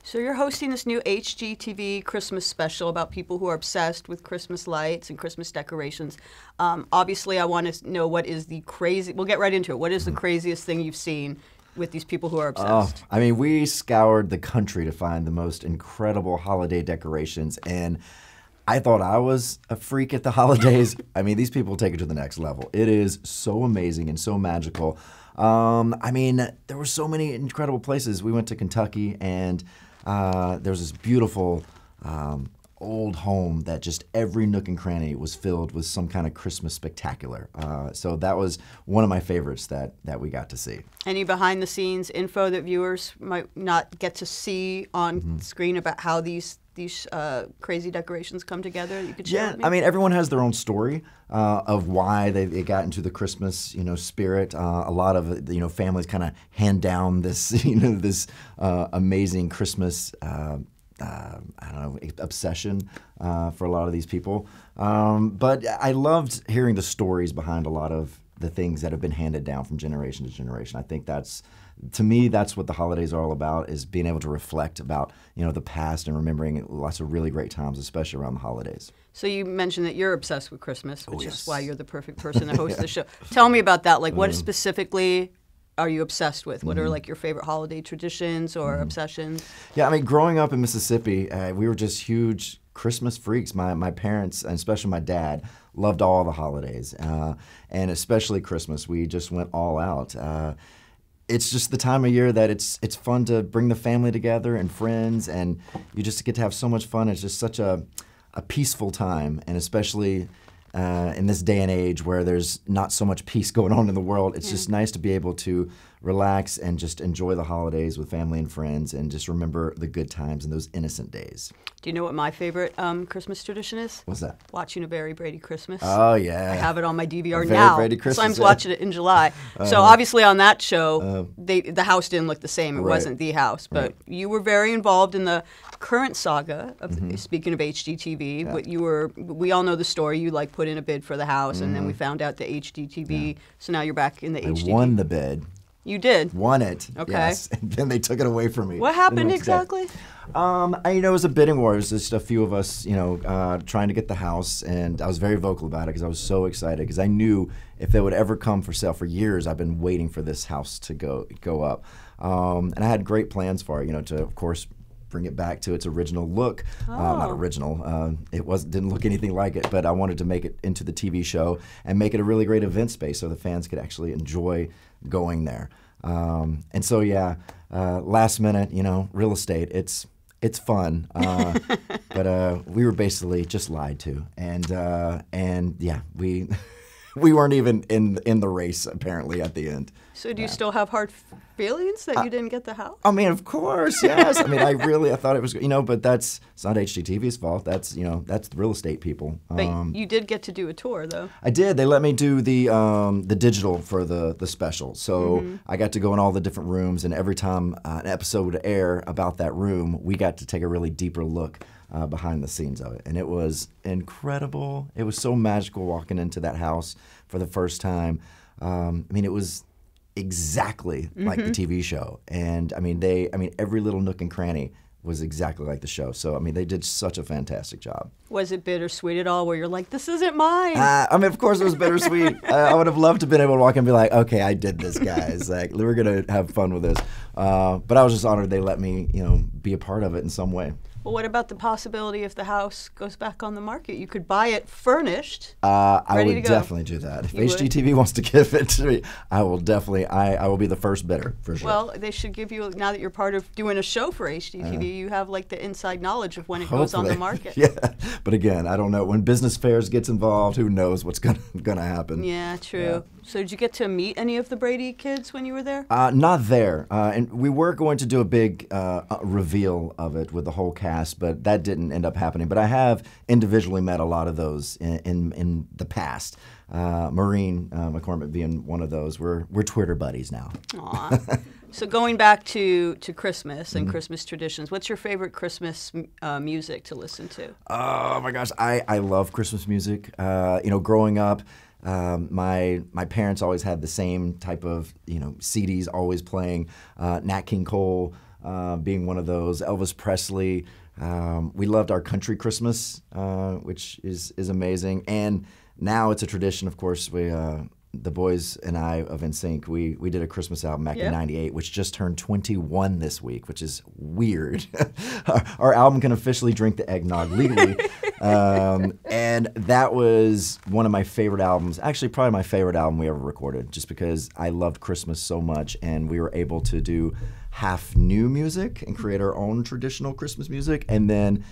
So you're hosting this new HGTV Christmas special about people who are obsessed with Christmas lights and Christmas decorations. Obviously, I want to know what is the crazy. We'll get right into it. What is the craziest thing you've seen with these people who are obsessed? I mean, we scoured the country to find the most incredible holiday decorations, and I thought I was a freak at the holidays. I mean, these people take it to the next level. It is so amazing and so magical. I mean, there were so many incredible places. We went to Kentucky, and there was this beautiful old home that just every nook and cranny was filled with some kind of Christmas spectacular. So that was one of my favorites that we got to see. Any behind-the-scenes info that viewers might not get to see on screen about how these crazy decorations come together that you could share with me? I mean, everyone has their own story of why they got into the Christmas, spirit. A lot of, families kind of hand down this, this amazing Christmas, I don't know, obsession for a lot of these people. But I loved hearing the stories behind a lot of the things that have been handed down from generation to generation. I think to me, that's what the holidays are all about, is being able to reflect about, the past and remembering lots of really great times, especially around the holidays. So you mentioned that you're obsessed with Christmas, which is why you're the perfect person to host the show. Tell me about that. Like, what specifically are you obsessed with? What are like your favorite holiday traditions or obsessions? Yeah, I mean, growing up in Mississippi, we were just huge Christmas freaks. My parents, and especially my dad, loved all the holidays, and especially Christmas. We just went all out. It's just the time of year that it's fun to bring the family together and friends, and you just get to have so much fun. It's just such a peaceful time, and especially in this day and age where there's not so much peace going on in the world, it's just nice to be able to relax and just enjoy the holidays with family and friends and just remember the good times and those innocent days. Do you know what my favorite Christmas tradition is? What's that? Watching a Very Brady Christmas. Oh, yeah. I have it on my DVR Very now. Brady Christmas, So I'm watching it in July. So obviously on that show, the house didn't look the same. It wasn't the house. But you were very involved in the current saga of, speaking of HGTV, we all know the story. You put in a bid for the house, and then we found out the HGTV. So now you're back in the HGTV. I won the bid. You did? Won it. Okay. Yes. And then they took it away from me. What happened exactly? It was a bidding war. It was just a few of us, trying to get the house, and I was very vocal about it because I was so excited because I knew if it would ever come for sale. For years, I've been waiting for this house to go up, and I had great plans for it. To of course bring it back to its original look. Not original. It didn't look anything like it, but I wanted to make it into the TV show and make it a really great event space so the fans could actually enjoy going there. And so last minute, real estate, it's fun, but we were basically just lied to, and we weren't even in the race apparently at the end. So do you still have hard feelings that you didn't get the house? I mean, of course, yes. I mean, I thought it was, but it's not HGTV's fault. That's the real estate people. But you did get to do a tour, though. I did. They let me do the digital for the special. So I got to go in all the different rooms, and every time an episode would air about that room, we got to take a really deeper look behind the scenes of it. And it was incredible. It was so magical walking into that house for the first time. I mean, it was exactly like the TV show, and every little nook and cranny was exactly like the show. So they did such a fantastic job. Was it bittersweet at all, where you're like, this isn't mine? Of course it was bittersweet. I would have loved to have been able to walk in and be like, okay, I did this, guys. We're gonna have fun with this. But I was just honored they let me, be a part of it in some way. Well, what about the possibility if the house goes back on the market? You could buy it furnished, I would definitely do that. If HGTV wants to give it to me, I will definitely, I will be the first bidder, for sure. Well, they should give you, now that you're part of doing a show for HGTV, you have the inside knowledge of when it goes on the market. Yeah, but again, I don't know. When business fairs gets involved, who knows what's gonna happen. Yeah, true. Yeah. So did you get to meet any of the Brady kids when you were there? Not there. And we were going to do a big reveal of it with the whole cast, but that didn't end up happening. But I have individually met a lot of those in the past. Maureen McCormick being one of those. We're Twitter buddies now. Aw. So going back to Christmas and Christmas traditions, what's your favorite Christmas music to listen to? Oh my gosh, I love Christmas music. Growing up, my parents always had the same type of CDs always playing. Nat King Cole, being one of those. Elvis Presley. We loved our country Christmas, which is amazing. And now it's a tradition, of course. The boys and I of NSYNC, we did a Christmas album back in '98, which just turned 21 this week, which is weird. Our album can officially drink the eggnog legally. And that was one of my favorite albums, actually probably my favorite album we ever recorded, just because I loved Christmas so much, and we were able to do half new music and create our own traditional Christmas music, and then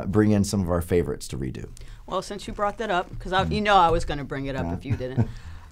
bring in some of our favorites to redo. Well, since you brought that up, because you know I was going to bring it up if you didn't,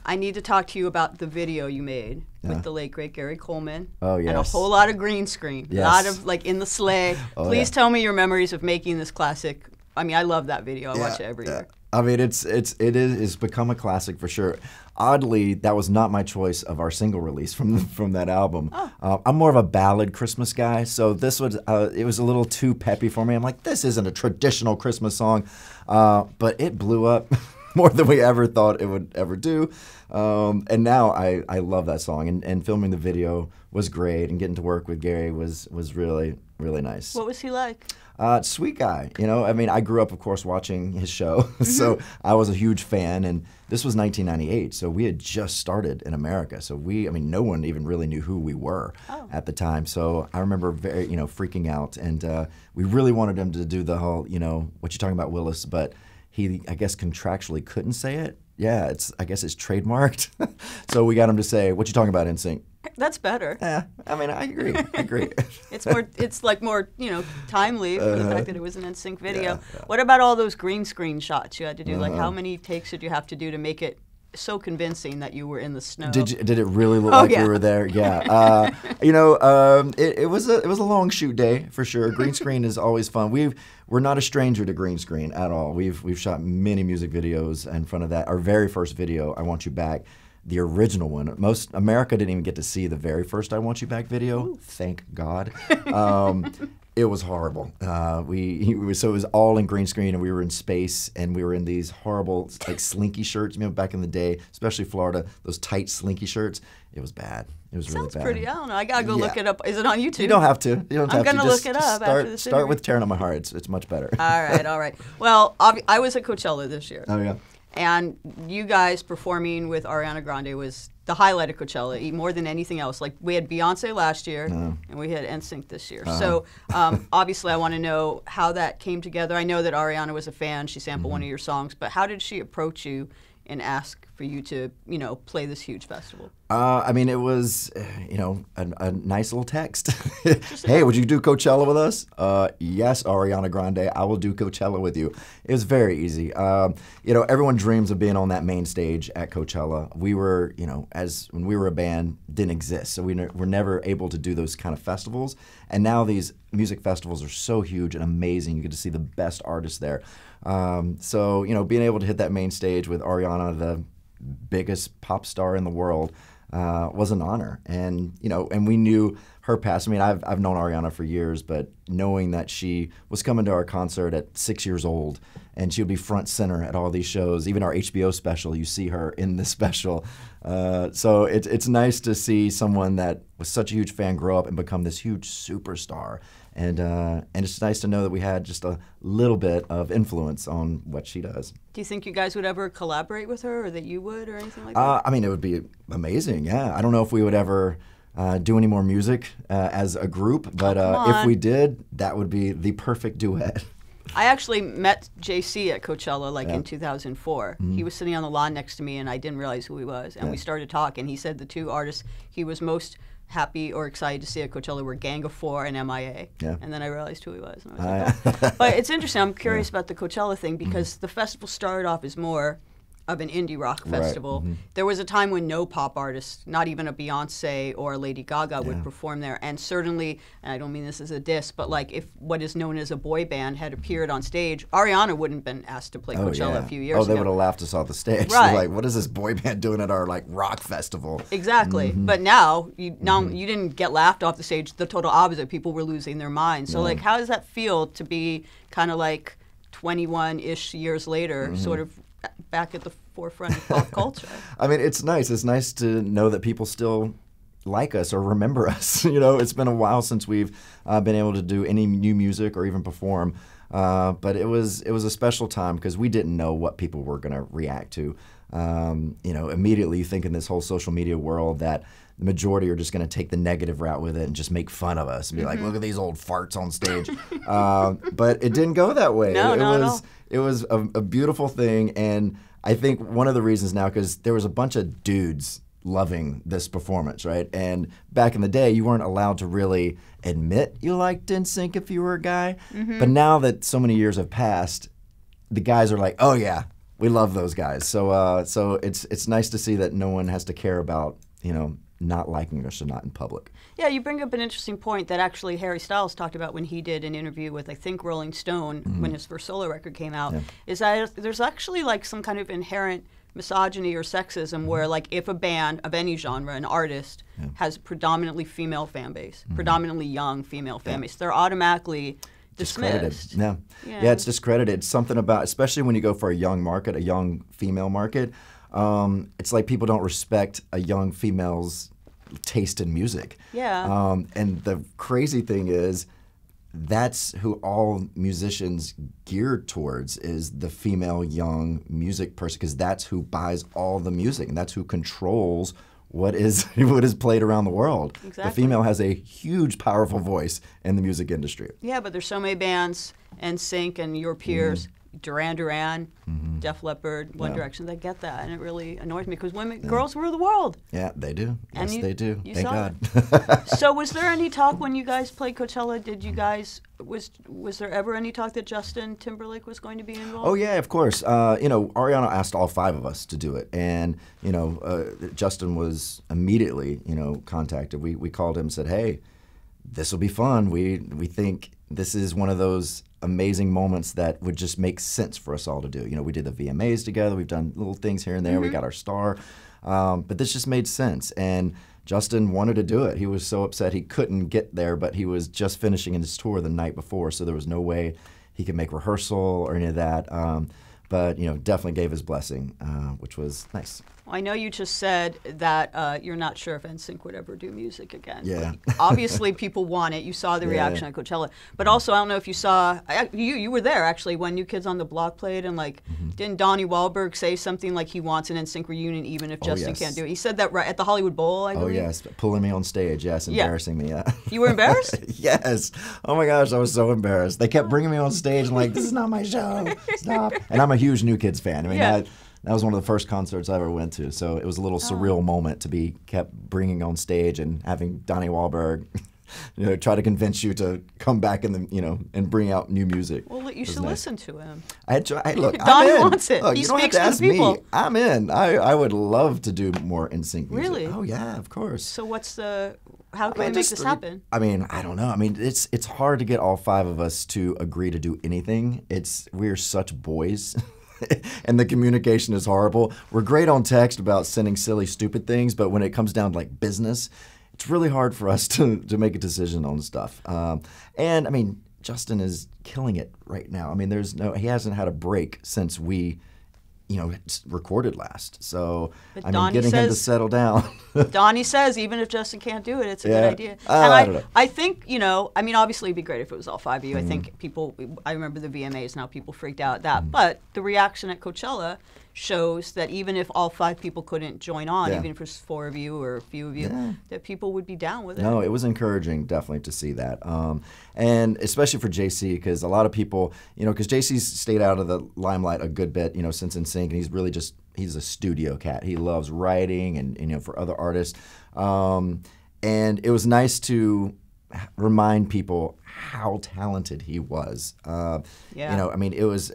I need to talk to you about the video you made with the late, great Gary Coleman. Oh, yes. And a whole lot of green screen. Yes. A lot of, like, in the sleigh. Please tell me your memories of making this classic. I mean, I love that video. I watch it every year. I mean, it's become a classic for sure. Oddly, that was not my choice of our single release from that album. Oh. I'm more of a ballad Christmas guy, so this was it was a little too peppy for me. I'm like, this isn't a traditional Christmas song, but it blew up more than we ever thought it would ever do. And now I love that song, and filming the video was great, and getting to work with Gary was really, really nice. What was he like? Sweet guy, you know. I mean, I grew up, of course, watching his show, so I was a huge fan. And this was 1998, so we had just started in America. So no one even really knew who we were at the time. So I remember very, freaking out, and we really wanted him to do the whole, what you talking about, Willis, but he, I guess, contractually couldn't say it. Yeah, I guess it's trademarked. So we got him to say, "What you talking about, NSYNC?" That's better. Yeah, I mean, I agree. It's more timely for the fact that it was an NSYNC video. Yeah. What about all those green screen shots you had to do? Like, how many takes did you have to do to make it so convincing that you were in the snow? Did it really look like we were there? Yeah. It was a long shoot day for sure. Green screen is always fun. We're not a stranger to green screen at all. We've shot many music videos in front of that. Our very first video, "I Want You Back," the original one. Most America didn't even get to see the very first "I Want You Back" video. Ooh. Thank God. It was horrible. So it was all in green screen, and we were in space, and we were in these horrible, like, slinky shirts. Back in the day, especially Florida, those tight slinky shirts. It was bad. It was really bad. Sounds pretty. I don't know. I gotta go look it up. Is it on YouTube? You don't have to. I'm gonna look it up after this Start with "Tearing on My Heart." It's much better. All right. Well, I was at Coachella this year. Oh yeah. And you guys performing with Ariana Grande was the highlight of Coachella, more than anything else. Like, we had Beyonce last year, and we had NSYNC this year. So obviously I want to know how that came together. I know that Ariana was a fan. She sampled one of your songs. But how did she approach you and ask for you to, play this huge festival? It was, a nice little text. "Hey, would you do Coachella with us?" "Yes, Ariana Grande, I will do Coachella with you." It was very easy. Everyone dreams of being on that main stage at Coachella. We were, when we were a band, didn't exist. So we were never able to do those kind of festivals. And now these music festivals are so huge and amazing. You get to see the best artists there. Being able to hit that main stage with Ariana, the biggest pop star in the world, was an honor. And we knew her past. I've known Ariana for years, but knowing that she was coming to our concert at 6 years old, and she would be front center at all these shows, even our HBO special, you see her in the special. So it's nice to see someone that was such a huge fan grow up and become this huge superstar. And it's nice to know that we had just a little bit of influence on what she does. Do you think you guys would ever collaborate with her, or that you would, or anything like that? It would be amazing, yeah. I don't know if we would ever do any more music as a group, but if we did, that would be the perfect duet. I actually met JC at Coachella in 2004. He was sitting on the lawn next to me, and I didn't realize who he was. And we started talking. He said the two artists he was most happy or excited to see at Coachella were Gang of Four and MIA. Yeah. And then I realized who he was. And I was like, oh. But it's interesting. I'm curious about the Coachella thing, because the festival started off as more of an indie rock festival. Right. There was a time when no pop artists, not even a Beyonce or a Lady Gaga, would perform there. And certainly, and I don't mean this as a diss, but if what is known as a boy band had appeared on stage, Ariana wouldn't have been asked to play Coachella a few years ago. They would have laughed us off the stage. Right. Like, what is this boy band doing at our rock festival? Exactly. But now you didn't get laughed off the stage. The total opposite. People were losing their minds. So how does that feel to be kind of 21-ish years later, sort of back at the forefront of pop culture? It's nice. It's nice to know that people still like us or remember us. You know, it's been a while since we've been able to do any new music or even perform. But it was a special time because we didn't know what people were going to react to. You know, immediately you think in this whole social media world that the majority are just going to take the negative route with it and just make fun of us and be like, look at these old farts on stage. But it didn't go that way. It was a beautiful thing. And I think one of the reasons now, because there was a bunch of dudes loving this performance, right? And back in the day, you weren't allowed to really admit you liked NSYNC if you were a guy. But now that so many years have passed, the guys are like, oh yeah, we love those guys. So it's nice to see that no one has to care about, you know, not liking us or not in public. Yeah, you bring up an interesting point that actually Harry Styles talked about when he did an interview with, I think, Rolling Stone when his first solo record came out, is that there's actually like some kind of inherent misogyny or sexism where, like, if a band of any genre, an artist, has a predominantly female fan base, predominantly young female fan base, they're automatically dismissed. Yeah, it's discredited. Something about, especially when you go for a young market, a young female market, it's like people don't respect a young female's taste in music. Yeah. And the crazy thing is, that's who all musicians gear towards, is the female young music person, because that's who buys all the music and that's who controls what is played around the world. Exactly. The female has a huge, powerful voice in the music industry. Yeah, but there's so many bands, NSYNC and your peers, Duran Duran, Def Leppard, One Direction, they get that, and it really annoys me because girls rule the world. Yeah, they do. Yes, they do. Thank God. So was there any talk when you guys played Coachella? Did you guys, was there ever any talk that Justin Timberlake was going to be involved? Oh yeah, of course. You know, Ariana asked all 5 of us to do it, and you know, Justin was immediately, you know, contacted. We called him and said, hey, this will be fun. We think this is one of those amazing moments that would just make sense for us all to do. You know, we did the VMAs together. We've done little things here and there. We got our star. But this just made sense. And Justin wanted to do it. He was so upset he couldn't get there, but he was just finishing his tour the night before, so there was no way he could make rehearsal or any of that. But, you know, definitely gave his blessing, which was nice. Well, I know you just said that you're not sure if NSYNC would ever do music again. Yeah. Obviously, people want it. You saw the reaction at Coachella. But also, I don't know if you saw, you were there, actually, when New Kids on the Block played, and, like, didn't Donnie Wahlberg say something like he wants an NSYNC reunion even if Justin can't do it? He said that right at the Hollywood Bowl, I believe. Oh, yes. Pulling me on stage, yes. Embarrassing me, yeah. You were embarrassed? Yes. Oh, my gosh, I was so embarrassed. They kept bringing me on stage and like, this is not my show. Stop. And I'm a huge New Kids fan. I mean, that was one of the first concerts I ever went to, so it was a little surreal moment to be kept bringing on stage and having Donnie Wahlberg, you know, try to convince you to come back and and bring out new music. Well, you should listen to him. Look, Donnie wants it. Look, he you don't have speaks to ask to the people. me. I'm in. I would love to do more NSYNC music. Really? Oh yeah, of course. So how can we make this happen? I mean, I don't know. I mean, it's hard to get all 5 of us to agree to do anything. We're such boys. And the communication is horrible. We're great on text about sending silly, stupid things, but when it comes down to like business, it's really hard for us to make a decision on stuff. And I mean, Justin is killing it right now. I mean, he hasn't had a break since we, recorded last. So but I mean, getting him to settle down. Donnie says even if Justin can't do it, it's a good idea. And I don't know. I think, I mean, obviously it'd be great if it was all 5 of you. I think I remember the VMAs, now people freaked out at that. But the reaction at Coachella shows that even if all 5 people couldn't join on, even if it's 4 of you or a few of you, that people would be down with it. No, it was encouraging, definitely, to see that. And especially for JC, because a lot of people, because JC's stayed out of the limelight a good bit, since NSYNC, and he's really he's a studio cat. He loves writing and, for other artists. And it was nice to remind people how talented he was. I mean, it was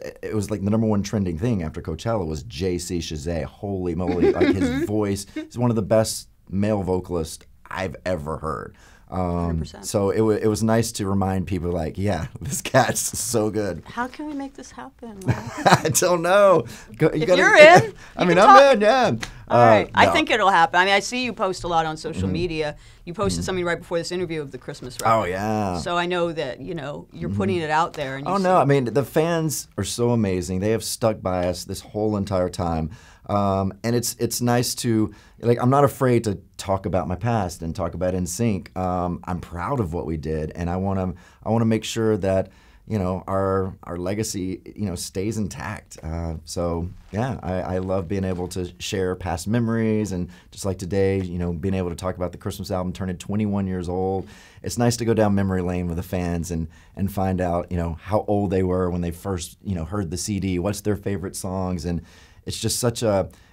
like the #1 trending thing after Coachella was JC Chazé. Holy moly! Like his voice is one of the best male vocalists I've ever heard. 100%. So it was nice to remind people, like, yeah, this cat's so good. How can we make this happen? I don't know. If you're in, I'm in, yeah. All right. No. I think it'll happen. I mean, I see you post a lot on social media. You posted something right before this interview of the Christmas record. Oh, yeah. So I know that, you're putting it out there. And no. I mean, the fans are so amazing. They have stuck by us this whole entire time. And it's nice to, like, I'm not afraid to talk about my past and talk about NSYNC. I'm proud of what we did, and I want to make sure that, you know, our legacy, you know, stays intact. So yeah, I love being able to share past memories, and just like today, you know, being able to talk about the Christmas album turning 21 years old. It's nice to go down memory lane with the fans and find out, you know, how old they were when they first, you know, heard the CD, what's their favorite songs, and it's just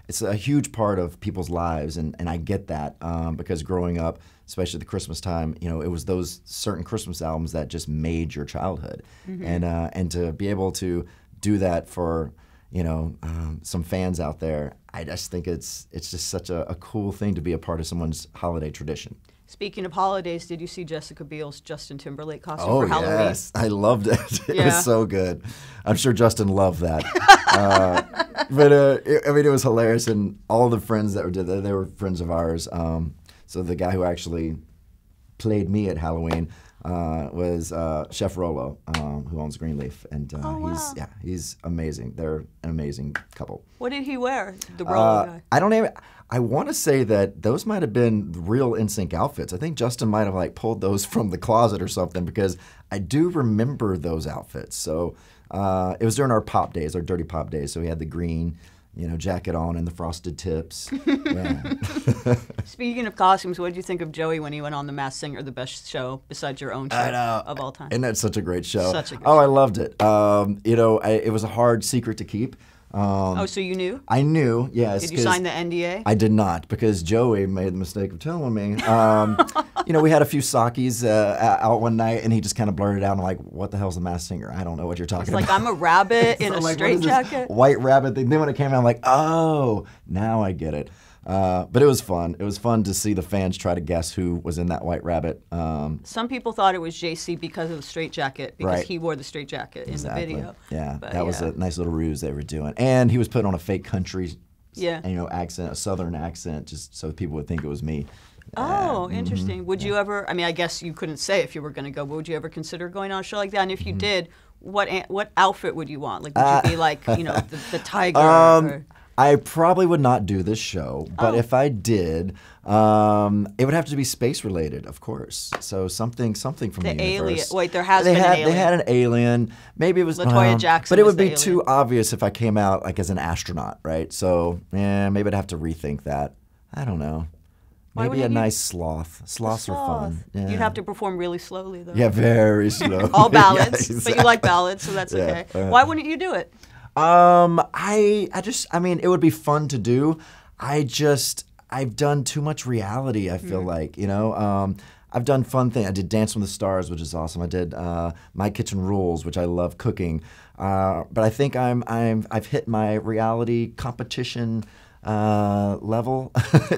it's a huge part of people's lives, and I get that because growing up, especially at the Christmas time, you know, it was those certain Christmas albums that just made your childhood, and to be able to do that for, you know, some fans out there, I just think it's just such a cool thing to be a part of someone's holiday tradition. Speaking of holidays, did you see Jessica Biel's Justin Timberlake costume for Halloween? Oh, yes. I loved it. It was so good. I'm sure Justin loved that. But it was hilarious, and all the friends that did that, they were friends of ours. So the guy who actually played me at Halloween was Chef Rolo, who owns Greenleaf, and he's amazing. They're an amazing couple. What did he wear? The Rolo guy. I want to say that those might have been real NSYNC outfits. I think Justin might have like pulled those from the closet or something, because I do remember those outfits. So it was during our pop days, our dirty pop days. So he had the green, you know, jacket on and the frosted tips. Yeah. Speaking of costumes, what did you think of Joey when he went on The Masked Singer, the best show besides your own show of all time? Isn't that such a great show? Such a good show. I loved it. You know, it was a hard secret to keep. So you knew? I knew, yes. Did you sign the NDA? I did not, because Joey made the mistake of telling me. You know, we had a few sakis out one night, and he just kind of blurted out, and I'm like, what the hell's The Masked Singer? I don't know what you're talking about. It's like, I'm a rabbit in a straitjacket. White rabbit thing. Then when it came out, I'm like, oh, now I get it. But it was fun. It was fun to see the fans try to guess who was in that white rabbit. Some people thought it was JC because of the straitjacket, because he wore the straitjacket in the video. Yeah, but that was a nice little ruse they were doing. And he was put on a fake country accent, a southern accent, just so people would think it was me. Oh, interesting. Would you ever, I mean, I guess you couldn't say if you were going to go, but would you ever consider going on a show like that? And if you did, what outfit would you want? Like, would you be like, you know, the tiger? I probably would not do this show, but if I did, it would have to be space related, of course. So something from the universe. Alien. Wait, there has been an alien. They had an alien. Maybe it was LaToya Jackson. but it would be too obvious if I came out like as an astronaut, right? So maybe I'd have to rethink that. I don't know. Maybe a nice sloth. Sloths are fun. Yeah. You'd have to perform really slowly, though. Yeah, very slow. All ballads, but you like ballads, so that's okay. Why wouldn't you do it? I mean, it would be fun to do. I've done too much reality, I feel like, you know. I've done fun things. I did Dance with the Stars, which is awesome. I did My Kitchen Rules, which I love cooking. But I think I've hit my reality competition level.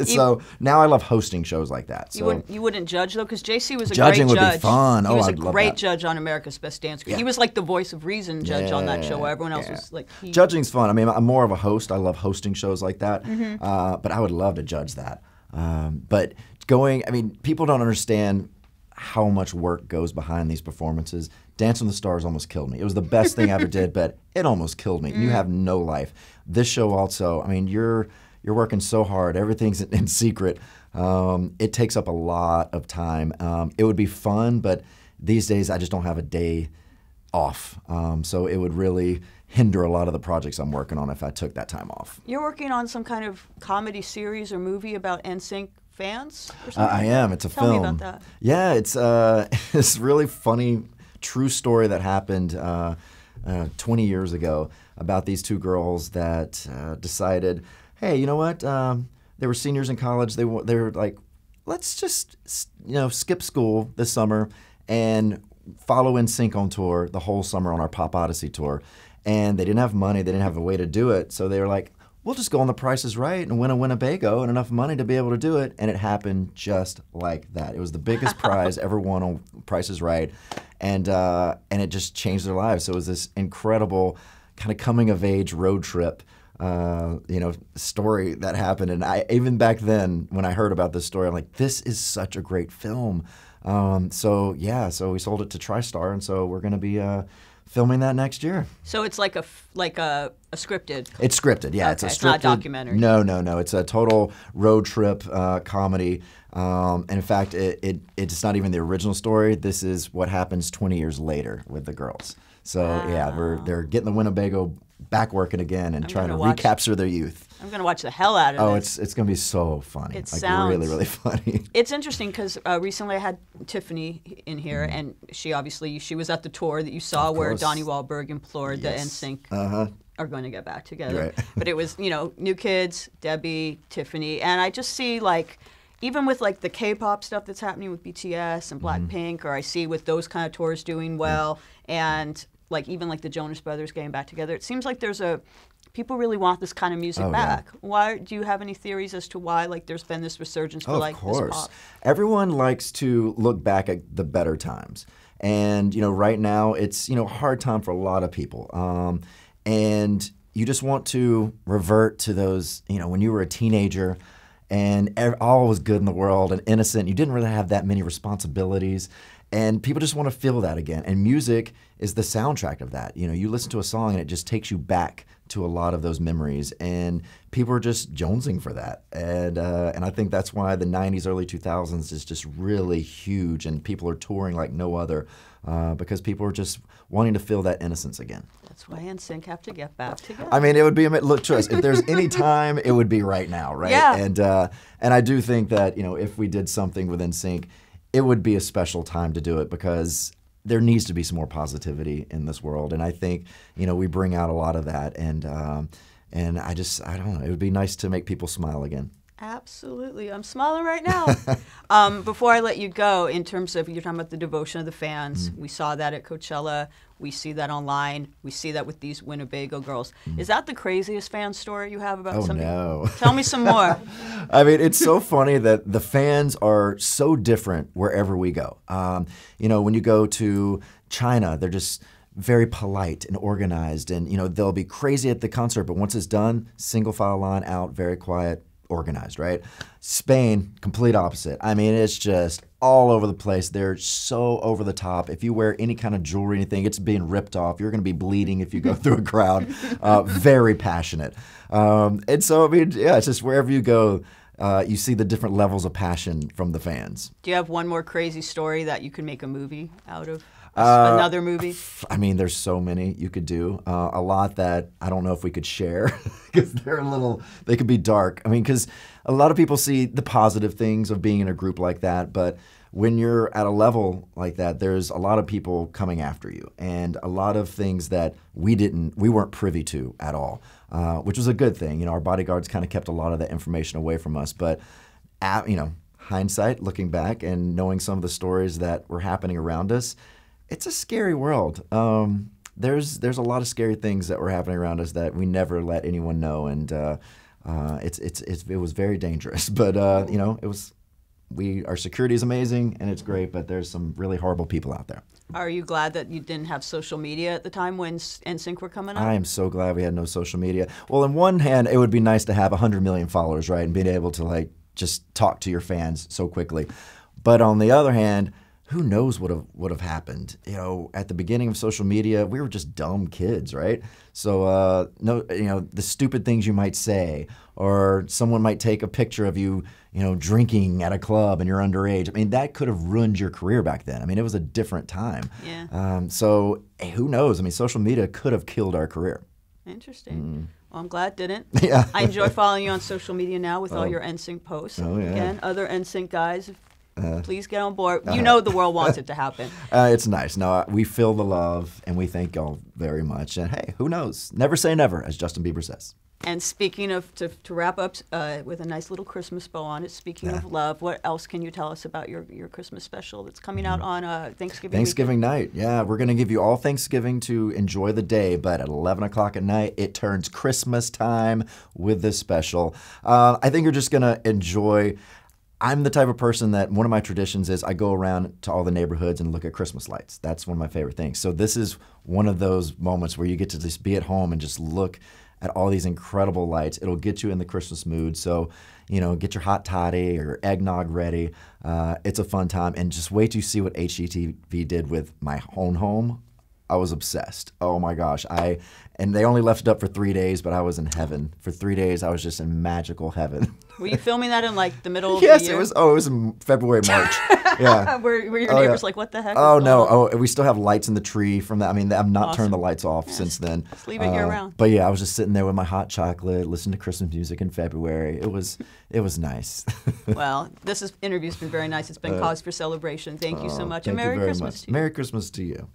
So now I love hosting shows like that. So you wouldn't judge, though, because JC was a judging great judge. Would be fun. He was a I'd love great that. judge on America's Best Dance Crew. He was like the voice of reason judge on that show, where everyone else was like... Judging's fun. I mean, I'm more of a host. I love hosting shows like that. But I would love to judge that. But I mean, people don't understand how much work goes behind these performances. Dance with the Stars almost killed me. It was the best thing I ever did, but it almost killed me. You have no life. This show also, I mean, you're working so hard. Everything's in secret. It takes up a lot of time. It would be fun, but these days I just don't have a day off. So it would really hinder a lot of the projects I'm working on if I took that time off. You're working on some kind of comedy series or movie about NSYNC fans or something? I am. It's a film. Tell me about that. Yeah, it's this really funny, true story that happened 20 years ago about these two girls that decided, hey, you know what? They were seniors in college. They were like, let's just skip school this summer and follow NSYNC on tour the whole summer on our Pop Odyssey tour. And they didn't have money. They didn't have a way to do it. So they were like, we'll just go on The Price is Right and win a Winnebago and enough money to be able to do it. And it happened just like that. It was the biggest prize ever won on Price is Right. And it just changed their lives. So it was this incredible kind of coming of age road trip story that happened. And even back then, when I heard about this story, I'm like, this is such a great film. So we sold it to TriStar, and so we're going to be filming that next year. So it's like a scripted. It's scripted, yeah. Okay, it's it's not a documentary. No. It's a total road trip comedy. And in fact, it's not even the original story. This is what happens 20 years later with the girls. So yeah, they're getting the Winnebago back working again and trying to recapture their youth. I'm going to watch the hell out of this. It's going to be so funny. It sounds really, really funny. It's interesting because recently I had Tiffany in here, and she was at the tour that you saw where Donnie Wahlberg implored the NSYNC are going to get back together. Right. But it was, New Kids, Debbie, Tiffany, and I just see even with the K-pop stuff that's happening with BTS and Blackpink, or I see with those kind of tours doing well, and even the Jonas Brothers getting back together, it seems like people really want this kind of music back. Yeah. Why do you have any theories as to why there's been this resurgence for of course. this pop? Everyone likes to look back at the better times, and right now it's a hard time for a lot of people, and you just want to revert to those when you were a teenager. And all was good in the world and innocent. You didn't really have that many responsibilities. And people just want to feel that again. And music is the soundtrack of that. You listen to a song and it just takes you back to a lot of those memories. And people are just jonesing for that. And I think that's why the 90s, early 2000s is just really huge. And people are touring like no other because people are just wanting to feel that innocence again. That's why NSYNC have to get back together. I mean, it would be look to us. If there's any time, it would be right now, right? Yeah. And I do think that if we did something with NSYNC, it would be a special time to do it because there needs to be some more positivity in this world, and I think we bring out a lot of that, and I don't know. It would be nice to make people smile again. Absolutely. I'm smiling right now. Before I let you go, in terms of, you're talking about the devotion of the fans, we saw that at Coachella, we see that online, we see that with these Winnebago girls. Is that the craziest fan story you have about something? Oh, no. Tell me some more. I mean, it's so funny that the fans are so different wherever we go. When you go to China, they're just very polite and organized, and they'll be crazy at the concert, but once it's done, single file line out, very quiet, organized, right? Spain, complete opposite. I mean, it's just all over the place. They're so over the top. If you wear any kind of jewelry, anything, it's being ripped off. You're going to be bleeding if you go through a crowd. Very passionate. And so, I mean, yeah, it's just wherever you go, you see the different levels of passion from the fans. Do you have one more crazy story that you could make a movie out of? Another movie? I mean, there's so many you could do. A lot that I don't know if we could share because they could be dark. I mean, because a lot of people see the positive things of being in a group like that, but when you're at a level like that, there's a lot of people coming after you and a lot of things that we weren't privy to at all, which was a good thing. Our bodyguards kind of kept a lot of that information away from us, but hindsight, looking back and knowing some of the stories that were happening around us, it's a scary world. There's a lot of scary things that were happening around us that we never let anyone know, and it was very dangerous. But our security is amazing and it's great, but there's some really horrible people out there. Are you glad that you didn't have social media at the time when NSYNC were coming up? I am so glad we had no social media. Well, on one hand, it would be nice to have 100 million followers, right, and being able to just talk to your fans so quickly. But on the other hand, who knows what would have happened? At the beginning of social media, we were just dumb kids, right? So the stupid things you might say, or someone might take a picture of you, drinking at a club and you're underage. I mean, that could have ruined your career back then. I mean, it was a different time. Yeah. So who knows? I mean, social media could have killed our career. Interesting. Well, I'm glad it didn't. Yeah. I enjoy following you on social media now with all your NSYNC posts. Oh, yeah. Again, other NSYNC guys, please get on board. The world wants it to happen. It's nice. No, we feel the love, and we thank y'all very much. And hey, who knows? Never say never, as Justin Bieber says. And speaking of, to wrap up with a nice little Christmas bow on it, speaking of love, what else can you tell us about your Christmas special that's coming out on Thanksgiving Thanksgiving night, yeah. We're going to give you all Thanksgiving to enjoy the day, but at 11 o'clock at night, it turns Christmas time with this special. I think you're just going to enjoy. I'm the type of person that one of my traditions is I go around to all the neighborhoods and look at Christmas lights. That's one of my favorite things. So this is one of those moments where you get to just be at home and just look at all these incredible lights. It'll get you in the Christmas mood. So, get your hot toddy or eggnog ready. It's a fun time. And just wait to see what HGTV did with my own home. I was obsessed. Oh my gosh. And they only left it up for 3 days, but I was in heaven. For 3 days, I was just in magical heaven. Were you filming that in like the middle of Yes, the year? it was. Oh, it was in February, March. Yeah. were your neighbors like, what the heck? Oh is no! going on? Oh, we still have lights in the tree from that. I mean, I've not Awesome. turned the lights off since then. Just leave it year round. But yeah, I was just sitting there with my hot chocolate, listening to Christmas music in February. It was nice. Well, this interview's been very nice. It's been cause for celebration. Thank you so much, and Thank you Merry very Christmas much. to you. Merry Christmas to you.